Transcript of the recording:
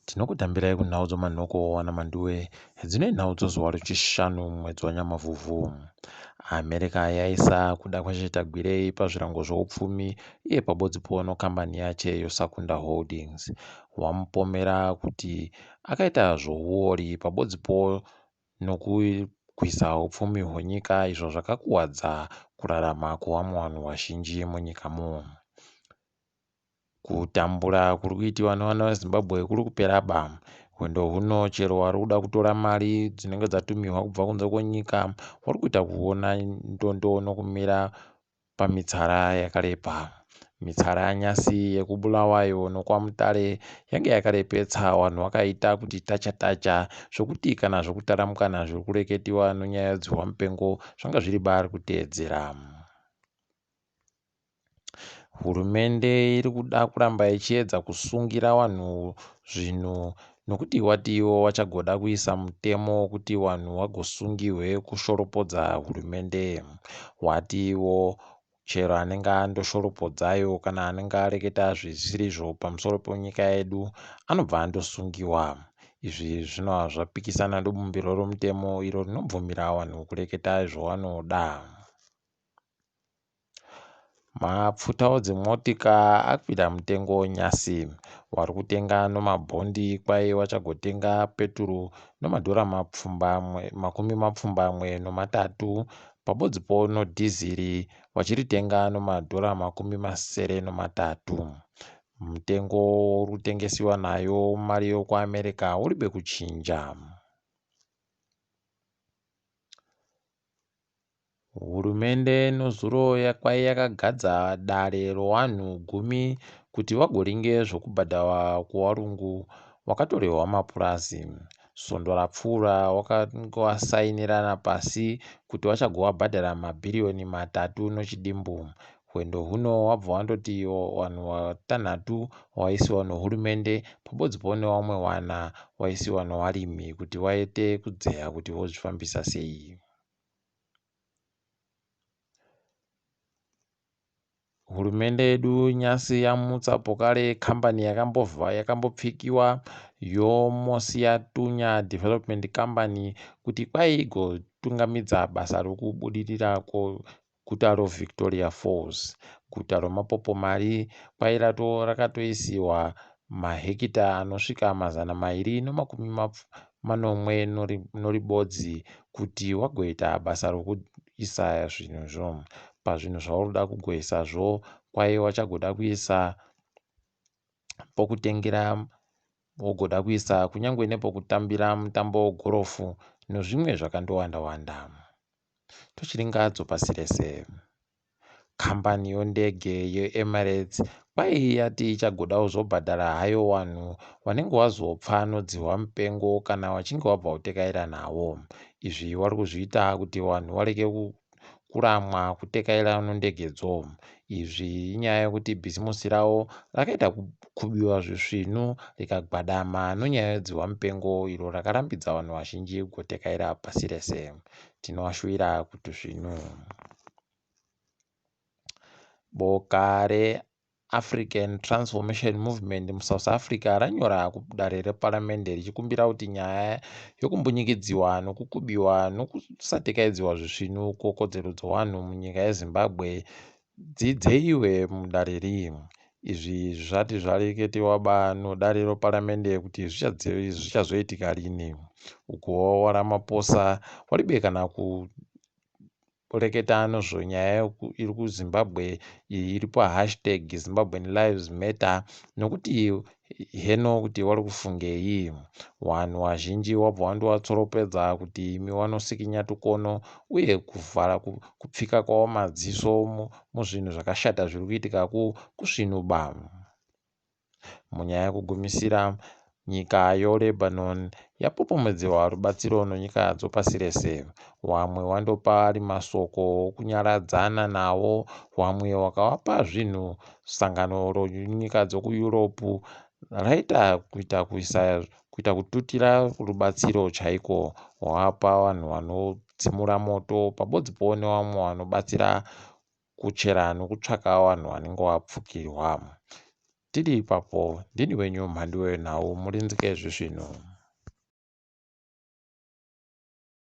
Tinokutambirai kunhau Dzomanhoko wana Mhanduwe. Dzino inhau dzozuva rechishanu mwedzi waNyamavhuvhu. America yaisa kuda kwachita gwirei pazvirango zveupfumi iye pabodzi-po nekambani yache yoSakunda Holdings. Wamupomera kuti akaita zvouori pabodzi-po nokukwisa upfumi hwenyika, izvo zvakakuwadza kurarama kwevamwe vanhu vazhinji munyikamo. Kutambura kuri kuitiwa nevana veZimbabwe kuri kuperaba. Rwendo huno chero vari kuda kutora mari dzinenge dzatumirwa kubva kunze kwenyika, vari kuita kuona ndondo nokumira pamitsara yakareba. Mitsara yanyasi yekubulawayo nokwaMutare yange yakarepetsa vanhu vakaita kuti tacha-tacha, zvokuti kana zvokutaramukana zviri kureketiwa nonyaya dzihwamupengo zvanga zviri bari kuteedzera. Hurumende iri kuda kuramba ichiedza kusungira vanhu zvinhu, nokuti watiwo wachagoda kuisa mutemo kuti vanhu vagosungirwe kushoropodza hurumende. Watiwo chero anenge andoshoropodzayo kana anenge areketa zvisirizvo pamusoro penyika yedu anobva andosungiwa. Izvi zvinobva zvapikisana nebumbiro romutemo iro rinobvumira vanhu kureketa zvavanoda. Mapfutawo dzimotika akwira mutengo nyasi. Vari kutenga nomabhondi kwai vachagotenga peturu nemadhora makumi mapfumbamwe nomatatu, pabodzi-po nodhiziri vachiritenga nemadhora makumi masere nomatatu. Mutengo uri kutengesiwa nayo mari yekuAmerica uribe kuchinja. Hurumende nozuro kwai yakagadza dare rowanhu 10 kuti vagoringe zvokubhadharwa kuvarungu vakatorehwa mapurasi. Svondo rapfuura wakangosayinirana pasi kuti vachagovabhadhara mabhiriyoni 3 nechidimbu. Rwendo huno wabva wandoti vanhu 6 vaisiwa nehurumende pabodzi-po nevamwe 4 vaisiwa nevarimi kuti vaite kudzeya kuti vozvifambisa sei. Hurumende yedu nyasi yamutsa pokare kambani yakambopfikiwa yoMosia Tunya Development Company kuti kwai igotungamidza basa rokubudirira guta roVictoria Falls. Guta roMapopomari kwai rakatoisiwa mahekita anosvika 240 noribodzi kuti wagoita basa rokuisa zvinhuzvo. Pazvinhu zvauri kuda kugoisazvo kwai wachagoda kuisa pokutengera, wogoda kuisa kunyange nepokutambira mutambo wegorofu nezvimwe zvakandowanda-wanda. Tochiringadzo pasi rese, kambani yondege yeEmirates kwai yati ichagoda kuzobhadhara hayo vanhu vanenge vazopfa nodzihwa mupengo kana vachinge vabva kutekaira navo. Izvi vari kuzviita kuti vanhu vareke kuramwa kutekaira nondegedzo. Izvi inyaya yekuti bhizimusi ravo rakaita kukubiwa zvisvinu rikagwadama nonyaya yedzihwa mupengo iro rakarambidza vanhu vazhinji kugotekaira pasi rese. Tinovashuvira kuti zvino boka reAfrican Transformation Movement muSouth Africa ranyora kudare reparamende richikumbira kuti nyaya yokumbunyikidziwa nokukubiwa nokusatekaidzwa zvisvinu kukodzero dzevanhu munyika yeZimbabwe dzidzeyiwe mudare riri. Izvi zvati zvareketiwa nodare reparamende kuti zvichazoitika rini. Uko waRamaphosa waribekana kureketa nezvenyaya iri kuZimbabwe iri pahashtag Zimbabwean Lives Matter, nokuti heno kuti vari kufungei. Vanhu vazhinji wabva wandovatsoropedza kuti imi vanosikinya tukono uye kuvhara kupfika kwavo madziso muzvinhu zvakashata zviri kuitika kusvinuba. Munyaya yekugumisira, nyika yoLebanon yapopomedzerwa rubatsiro nonyika dzopasi rese. Vamwe vandopa ari masoko okunyaradzana navo, vamwe vakavapa zvinhu. Sangano ronyika dzokuEurope raita kuita kututira rubatsiro chaiko wavapa vanhu vanodzimura moto pabodzi-po nevamwe vanobatsira kuchera nokutsvaka vanhu vanenge vapfukirwa. tiri ipapo ndini wenyu Mhanduwe Nhau murinzi kezvizvino.